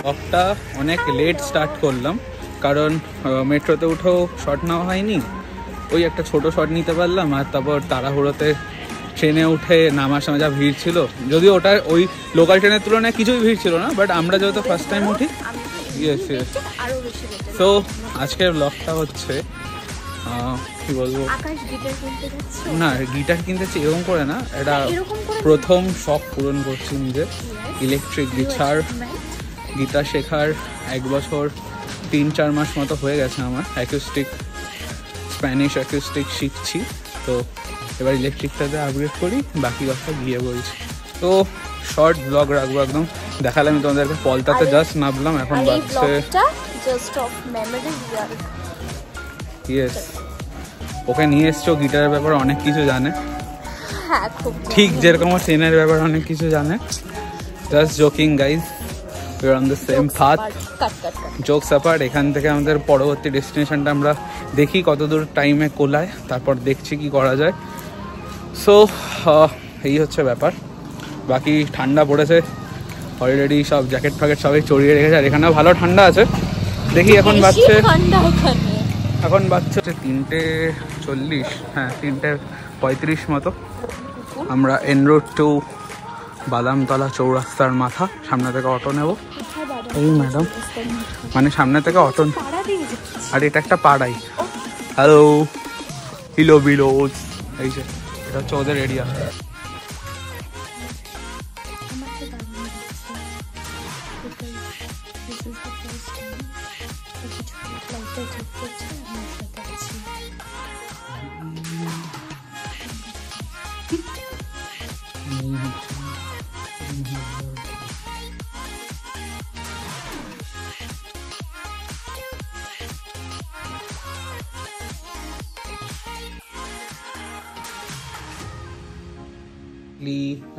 ব্লগটা অনেক let start করলাম কারণ মেট্রোতে উঠেও শট নেওয়া হয়নি, ওই একটা ছোট শট নিতে পারলাম। আর তারপর তাড়াহুড়োতে ট্রেনে উঠে নামার সময় যা ভিড় ছিল, যদিও ওটা ওই লোকাল ট্রেনের তুলনায় কিছুই ভিড় ছিল না, বাট আমরা যেহেতু ফার্স্ট টাইম উঠি। Yes yes. তো আজকের ব্লগটা হচ্ছে কি বলবো, না গিটার কিনতেছি এরকম করে না, এটা প্রথম শখ পূরণ করছি নিজের। ইলেকট্রিক গিটার শেখার 1 বছর 3-4 মাস মতো হয়ে গেছে আমার। স্প্যানিশ অ্যাকুস্টিক শিখছি, তো এবার ইলেকট্রিকটাতে আপগ্রেড করি, বাকি কথা গিয়ে বলছি। তো শর্ট ব্লগ রাখবো একদম। দেখালাম আমি তোমাদেরকে, পলতাতে জাস্ট নামলাম, এখন বাজছে ইয়েস। ওকে নিয়ে এসছো, গিটারের ব্যাপারে অনেক কিছু জানে, ঠিক যেরকম ট্রেনের ব্যাপারে অনেক কিছু জানে। Just joking guys, we are on the same path. Jokes apart, এখান থেকে আমাদের পরবর্তী ডেস্টিনেশনটা আমরা দেখি কতদূর টাইমে কোলায়, তারপর দেখছি কি করা যায়। সো এই হচ্ছে ব্যাপার। বাকি ঠান্ডা পড়েছে অলরেডি, সব জ্যাকেট ফ্যাকেট সবাই চড়িয়ে রেখেছে, আর এখানেও ভালো ঠান্ডা আছে। দেখি এখন বাজছে 3:40, হ্যাঁ 3:35 মতো। আমরা এনরোড টু বাদামতলা চৌরাস্তার মাথা, সামনে থেকে অটো নেব। এই ম্যাডাম, মানে সামনে থেকে অটো, আর এটা একটা পাড়াই। হ্যালো হিলো বিলোজ, এই যে এটা হচ্ছে ওদের এরিয়া।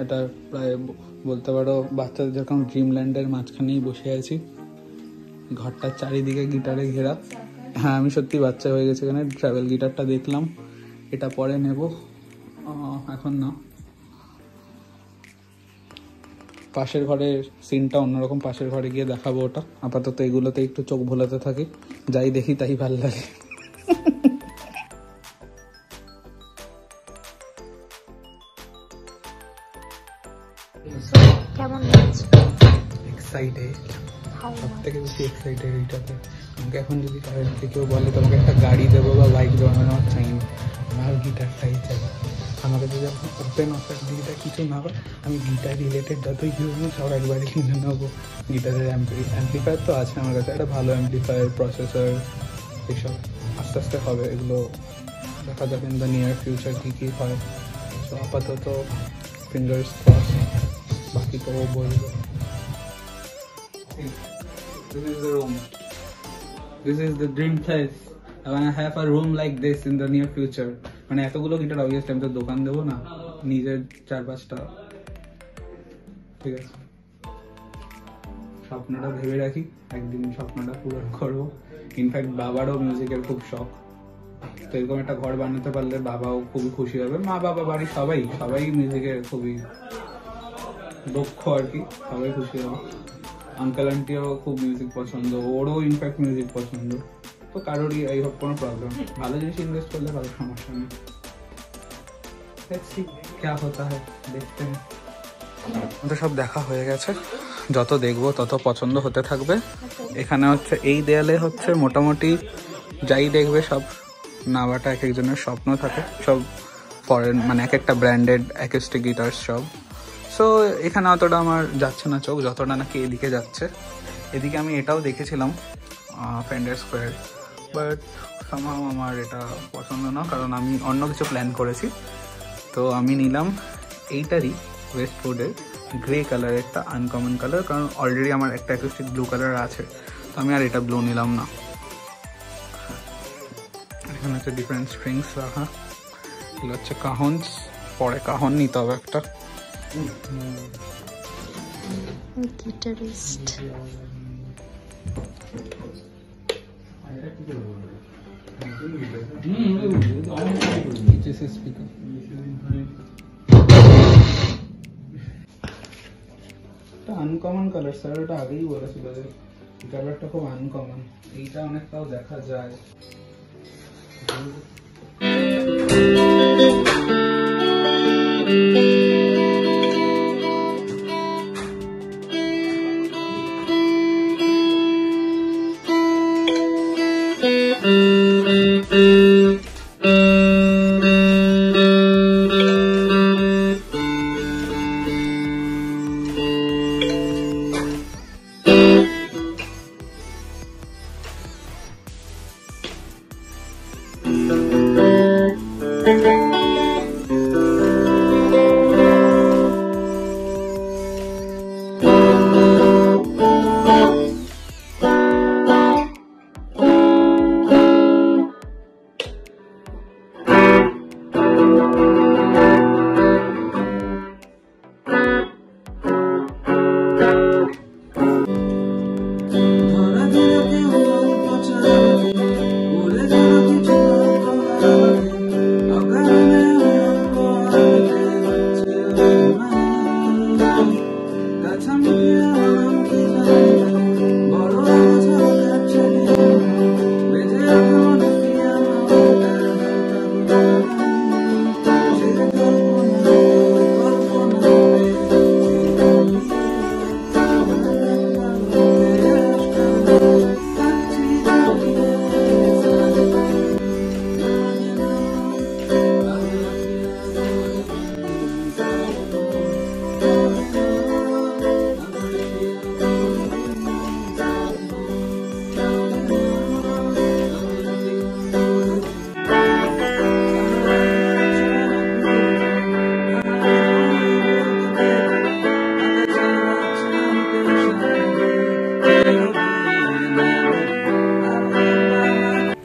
এটা প্রায় বলতে পারো বাচ্চাদের যেরকম ড্রিমল্যান্ডের মাঝখানেই বসে আছি। ঘরটার চারিদিকে গিটারে ঘেরা। হ্যাঁ আমি সত্যি বাচ্চা হয়ে গেছে এখানে। ট্রাভেল গিটারটা দেখলাম, এটা পরে নেব, এখন না। পাশের ঘরের সিনটা অন্যরকম, পাশের ঘরে গিয়ে দেখাবো ওটা। আপাতত এগুলোতে একটু চোখ ভোলাতে থাকি, যাই দেখি তাই ভাল লাগে। কেমন লাগছে? এক্সাইটেড, সব থেকে বেশি এক্সাইটেড এইটাতে। আমাকে এখন যদি কেউ বলে তোমাকে একটা গাড়ি দেবো বা বাইক দেবো, আমি আমার চাই না, আমার গিটারটাই চাই। আমাকে যদি এখন ওপেন অফার দিকটা কিছু না হয়, আমি গিটার রিলেটেড যতই কিছু সব একবারই কিনে নেবো। গিটারের অ্যাম্পলিফায়ার তো আছে আমার কাছে, একটা ভালো অ্যাম্পলিফায়ার, প্রসেসর, এইসব আস্তে আস্তে হবে। এগুলো দেখা যাবে ইন দ্য নিয়ার ফিউচার কী কী হয়। তো আপাতত ফিঙ্গার্স ক্রস, বাকি তো ও বলবে। This is the room. This is the dream place. I want to have a room like this in the near future. মানে এতগুলো গিটার অবভিয়াসলি আমি তো দোকান দেবো না, নিজের 4-5টা। ঠিক আছে, স্বপ্নটা ভেবে রাখি, একদিন স্বপ্নটা পূরণ করবো। ইনফ্যাক্ট বাবারও মিউজিকের খুব শখ, তো এরকম একটা ঘর বানাতে পারলে বাবাও খুবই খুশি হবে। মা বাবা বাড়ির সবাই মিউজিকের খুবই দক্ষ আর কি, সবাই খুশি হবে। আঙ্কেল আন্টিও খুব মিউজিক পছন্দ, ওরও ইনফ্যাক্ট মিউজিক পছন্দ। তো কারোরই এই হোক কোনো প্রবলেম, ভালো জিনিস ইনভেস্ট করলে ভালো, সমস্যা নেই। দেখছি क्या होता है, দেখতে हैं। আমাদের সব দেখা হয়ে গেছে, যত দেখবো তত পছন্দ হতে থাকবে। এখানে হচ্ছে এই দেয়ালে হচ্ছে মোটামুটি যাই দেখবে সব নেওয়াটা এক একজনের স্বপ্ন থাকে, সব ফরেন মানে এক একটা ব্র্যান্ডেড অ্যাকুস্টিক গিটার সব। সো এখানে অতটা আমার যাচ্ছে না চোখ, যতটা নাকি এদিকে যাচ্ছে। এদিকে আমি এটাও দেখেছিলাম ফেন্ডার স্কোয়ার, বাট সামহাও আমার এটা পছন্দ না, কারণ আমি অন্য কিছু প্ল্যান করেছি। তো আমি নিলাম এইটারই ওয়েস্টউডের গ্রে কালারেরটা, আনকমন কালার, কারণ অলরেডি আমার একটা অ্যাকুস্টিক ব্লু কালার আছে, তো আমি আর এটা ব্লু নিলাম না। এখানে হচ্ছে ডিফারেন্ট স্ট্রিংস রাখা, এগুলো হচ্ছে কাহনস, পরে কাহন নিতে হবে একটা। গিটারিস্ট আনকমন কালার, স্যার ওটা আগেই বলেছিল যে এই কালারটা খুব আনকমন, এইটা অনেকটাও দেখা যায়।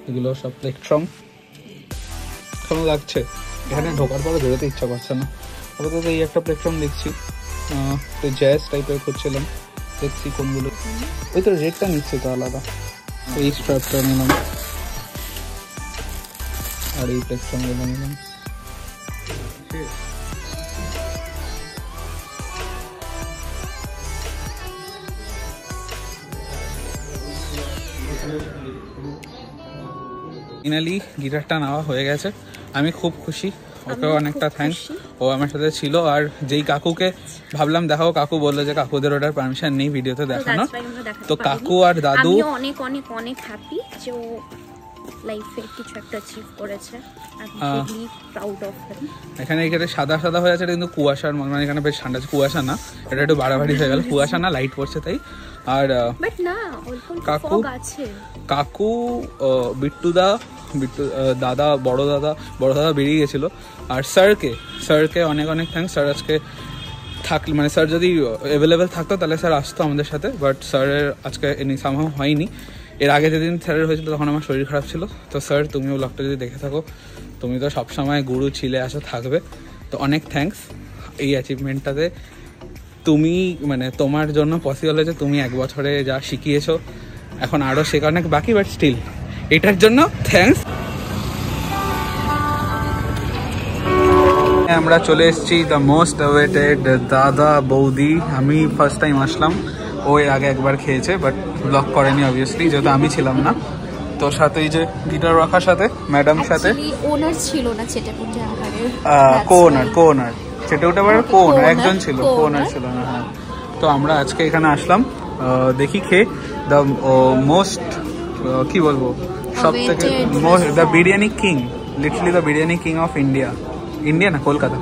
এগুলো সব প্লেট্রম, কেমন লাগছে? এখানে ঢোকার পরে বেরোতে ইচ্ছা করছে না। আপাতত এই একটা প্লেটফর্ম দেখছি, তো জ্যাজ টাইপের করছিলাম, দেখছি কোনগুলো। ওই তো রেটটা নিচ্ছে তো আলাদা। এই স্ট্র্যাপটা নিলাম আর এই প্লেটফর্মগুলো নিলাম। ফাইনালি গিটারটা নেওয়া হয়ে গেছে, আমি খুব খুশি, ওকেও অনেকটা থ্যাঙ্কস, ও আমার সাথে ছিল। আর যেই কাকুকে ভাবলাম দেখাবো, কাকু বললো যে কাকুদের ওটার পারমিশন নেই ভিডিওতে দেখানো, তো কাকু আর দাদু অনেক অনেক অনেক হ্যাপি যে ও লাইফে কিছু একটা অ্যাচিভ করেছে। এখানে সাদা সাদা হয়ে আছে, কিন্তু কুয়াশার মানে এখানে বেশ ঠান্ডা, কুয়াশা না, এটা একটু বাড়াবাড়ি হয়ে গেল, কুয়াশা না লাইট পড়ছে তাই। আর কাকু বিট্টু দাদা বড় দাদা বেরিয়ে গেছিল। আর স্যারকে অনেক অনেক থ্যাঙ্কস। স্যার আজকে থাকলে মানে স্যার যদি অ্যাভেলেবেল থাকতো তাহলে স্যার আসতো আমাদের সাথে, বাট স্যারের আজকে সামহাও হয়নি। এর আগে যেদিন স্যারের হয়েছিল তখন আমার শরীর খারাপ ছিল। তো স্যার তুমিও ব্লগটা যদি দেখে থাকো, তুমি তো সবসময় গুরু ছিলে আসো থাকবে, তো অনেক থ্যাঙ্কস এই অ্যাচিভমেন্টটাতে। তুমি মানে তোমার জন্য পসিবল হয়েছে, তুমি 1 বছরে যা শিখিয়েছো এখন আরও শেখা অনেক বাকি, বাট স্টিল এটার জন্য থ্যাঙ্কস। আমরা চলে এসেছি দ্য মোস্ট অ্যাওয়েটেড দাদা বৌদি। আমি ফার্স্ট টাইম আসলাম, ও এর আগে একবার খেয়েছে বাট ব্লগ করেনি অবভিয়াসলি, যেহেতু আমি ছিলাম না। তো সাথে এই যে গিটার রাখার সাথে ম্যাডাম সাথে ওনার ছিল না চেটেপুটে আহারের, কোনার চেটেপুটে আবার কোনার একজন ছিল, কোনার ছিল না। হ্যাঁ, তো আমরা আজকে এখানে আসলাম, দেখি খেয়ে দ্য মোস্ট কি বলবো সব থেকে most the biryani king, literally the biryani king of India না Kolkata.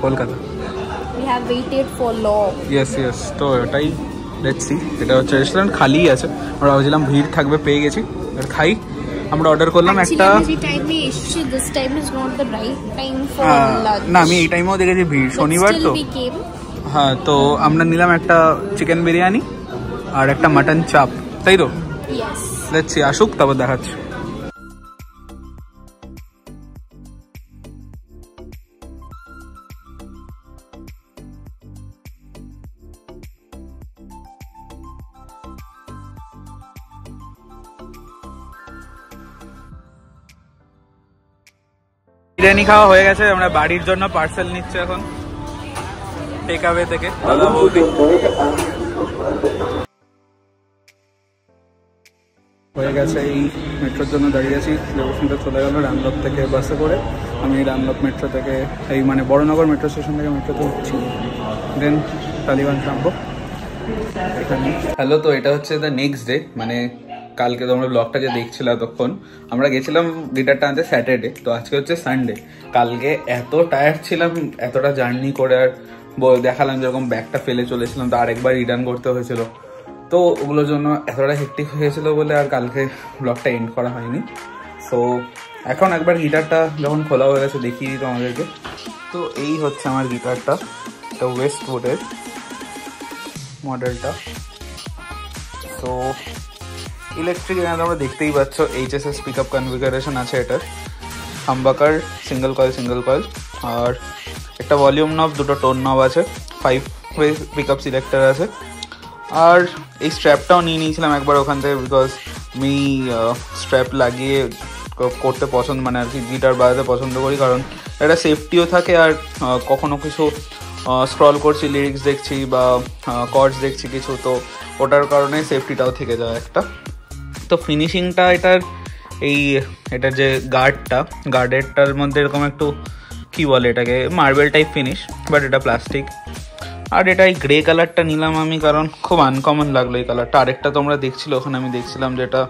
We have waited for long. Yes, তো এটাই লেটস সি। এটা হচ্ছে রেস্টুরেন্ট খালি আছে, আমরা ভাবছিলাম ভিড় থাকবে, পেয়ে গেছি। আর খাই, আমরা অর্ডার করলাম একটা, না আমি এই টাইমেও দেখেছি ভিড়, শনিবার তো। হ্যাঁ, তো আমরা নিলাম একটা চিকেন বিরিয়ানি আর একটা মাটন চাপ, তাই তো? লেটস সি, আসুক তারপর দেখাচ্ছি। বিরিয়ানি খাওয়া হয়ে গেছে, আমরা বাড়ির জন্য পার্সেল নিচ্ছি এখন টেক অ্যাওয়ে থেকে। দাদা বৌদি হয়ে গেছে, এই মেট্রোর জন্য দাঁড়িয়ে আছি। দেবস্মিতা চলে গেল রামলক থেকে বাসে করে, আমি রামলক মেট্রো থেকে এই মানে বড়নগর মেট্রো স্টেশন থেকে মেট্রোতে উঠছি, দেন টালিগঞ্জ নামবো এখানে। হ্যালো, তো এটা হচ্ছে দ্য নেক্সট ডে, মানে কালকে তোমরা ব্লগটা যে দেখছিল তখন আমরা গেছিলাম গিটারটা আনতে স্যাটারডে, তো আজকে হচ্ছে সানডে। কালকে এত টায়ার্ড ছিলাম এতটা জার্নি করে, আর দেখালাম যেরকম ব্যাগটা ফেলে চলেছিলাম, তো আরেকবার রিটার্ন করতে হয়েছিল, তো ওগুলোর জন্য এতটা হেক্টিক হয়েছিল বলে আর কালকে ব্লগটা এন্ড করা হয়নি। সো এখন একবার গিটারটা যখন খোলা হয়ে গেছে দেখিয়ে দিই তোমাদেরকে। তো এই হচ্ছে আমার গিটারটা, এটা ওয়েস্টউডের মডেলটা। তো ইলেকট্রিক, এখানে তোমরা দেখতেই পাচ্ছ HSS পিক আপ কনফিগারেশন আছে এটার, হামবাকার সিঙ্গেল কয়েল, আর একটা ভলিউম নব, দুটো টোন নব আছে, 5 ওয়ে পিক আপ সিলেক্টার আছে। আর এই স্ট্র্যাপটাও নিয়ে নিয়েছিলাম একবার ওখান থেকে, বিকজ আমি স্ট্র্যাপ লাগিয়ে করতে পছন্দ, মানে আর কি গিটার বাজাতে পছন্দ করি, কারণ একটা সেফটিও থাকে, আর কখনো কিছু স্ক্রল করছি, লিরিক্স দেখছি বা কর্ডস দেখছি কিছু, তো ওটার কারণে সেফটিটাও থেকে যায় একটা। তো ফিনিশিংটা এটার যে গার্ডেরটার মধ্যে এরকম একটু কী বলে এটাকে, মার্বেল টাইপ ফিনিশ, বাট এটা প্লাস্টিক। আর এটা এই গ্রে কালারটা নিলাম আমি, কারণ খুব আনকমন লাগলো এই কালারটা। আরেকটা তোমরা দেখছিল ওখানে, আমি দেখছিলাম যেটা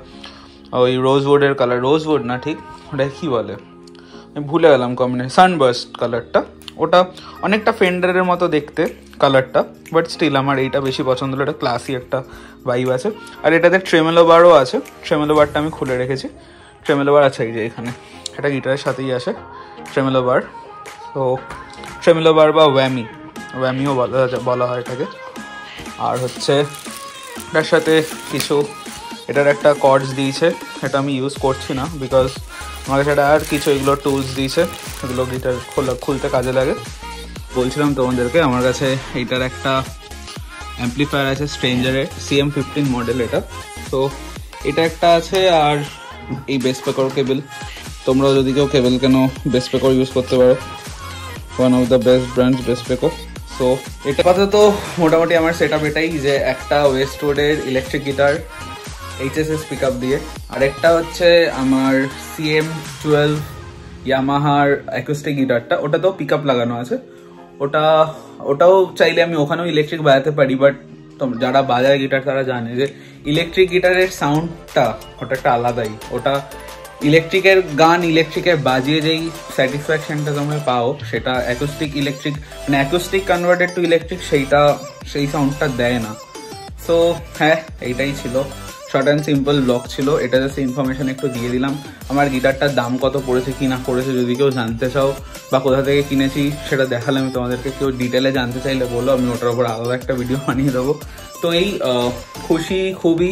ওই রোজউডের কালার, রোজউড না ঠিক, ওটা কী বলে আমি ভুলে গেলাম, কম্বিনেশন সানবার্স্ট কালারটা, ওটা অনেকটা ফেন্ডারের মতো দেখতে কালারটা, বাট স্টিল আমার এইটা বেশি পছন্দ হলো, এটা ক্লাসি একটা ভাইব আছে। আর এটাতে ট্রেমেলো বারও আছে, ট্রেমেলো বারটা আমি খুলে রেখেছি, ট্রেমেলো বার আছে এই যে এখানে, এটা গিটারের সাথেই আসে ট্রেমেলো বার। তো ট্রেমেলো বার বা ওয়ামিও বলা হয় এটাকে। আর হচ্ছে এটার সাথে কিছু এটার একটা কর্ডস দিয়েছে, এটা আমি ইউজ করছি না বিকজ আমার কাছে এটা আর কিছু এগুলো টুলস দিয়েছে, এগুলো গিটার খুলতে কাজে লাগে। বলছিলাম তোমাদেরকে আমার কাছে এইটার একটা অ্যাম্পলিফায়ার আছে স্ট্রেঞ্জারের, CM15 মডেল এটা, তো এটা একটা আছে। আর এই বেসপেকর কেবল, তোমরাও যদি কেউ কেবল কেন বেসপেকর ইউজ করতে পারো, one of the best brands বেসপেকর। সো এটা কথা তো মোটামুটি আমার সেট আপ এটাই, যে একটা ওয়েস্টউডের electric guitar HSS pick up দিয়ে, আরেকটা হচ্ছে আমার CM12 ইয়ামাহার অ্যাকুস্টিক গিটারটা, ওটা তো পিক আপ লাগানো আছে, ওটাও চাইলে আমি ওখানেও ইলেকট্রিক বাজাতে পারি, বাট যারা বাজায় গিটার তারা জানে যে ইলেকট্রিক গিটারের সাউন্ডটা ওটা একটা আলাদাই, ওটা ইলেকট্রিকের গান ইলেকট্রিকের বাজিয়ে যেই স্যাটিসফ্যাকশনটা তোমরা পাও, সেটা ইলেকট্রিক মানে অ্যাকুস্টিক কনভার্টেড টু ইলেকট্রিক সেই সাউন্ডটা দেয় না। সো হ্যাঁ, এইটাই ছিল, শর্ট অ্যান্ড সিম্পল ব্লগ ছিল এটা, জাস্ট ইনফরমেশন একটু দিয়ে দিলাম। আমার গিটারটার দাম কত পড়েছে কি না পড়েছে যদি কেউ জানতে চাও, বা কোথা থেকে কিনেছি সেটা দেখালে আমি তোমাদেরকে, কেউ ডিটেলে জানতে চাইলে বলো, আমি ওটার উপর আলাদা একটা ভিডিও বানিয়ে দেবো। তো এই খুবই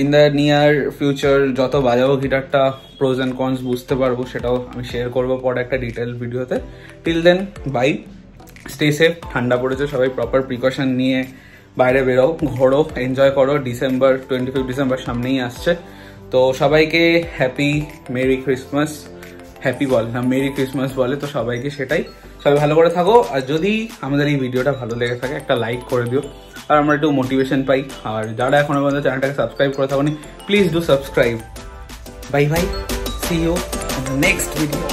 ইন দ্য নিয়ার ফিউচার যত বাজাবো গিটারটা, প্রোজ অ্যান্ড কনস বুঝতে পারবো, সেটাও আমি শেয়ার করবো পরে একটা ডিটেল ভিডিওতে। Till then bye, stay safe, ঠান্ডা পড়েছে, সবাই প্রপার প্রিকশন নিয়ে বাইরে বেরো, ঘোরো, এনজয় করো। 25 ডিসেম্বর সামনেই আসছে, তো সবাইকে happy merry Christmas, merry Christmas বলে, তো সবাইকে সেটাই, সবাই ভালো করে থাকো। আর যদি আমাদের এই ভিডিওটা ভালো লেগে থাকে একটা লাইক করে দিও, আর আমরা একটু মোটিভেশন পাই। আর যারা এখনো পর্যন্ত চ্যানেলটাকে সাবস্ক্রাইব করে থাকোনি, please do subscribe. Bye, see you in the next video.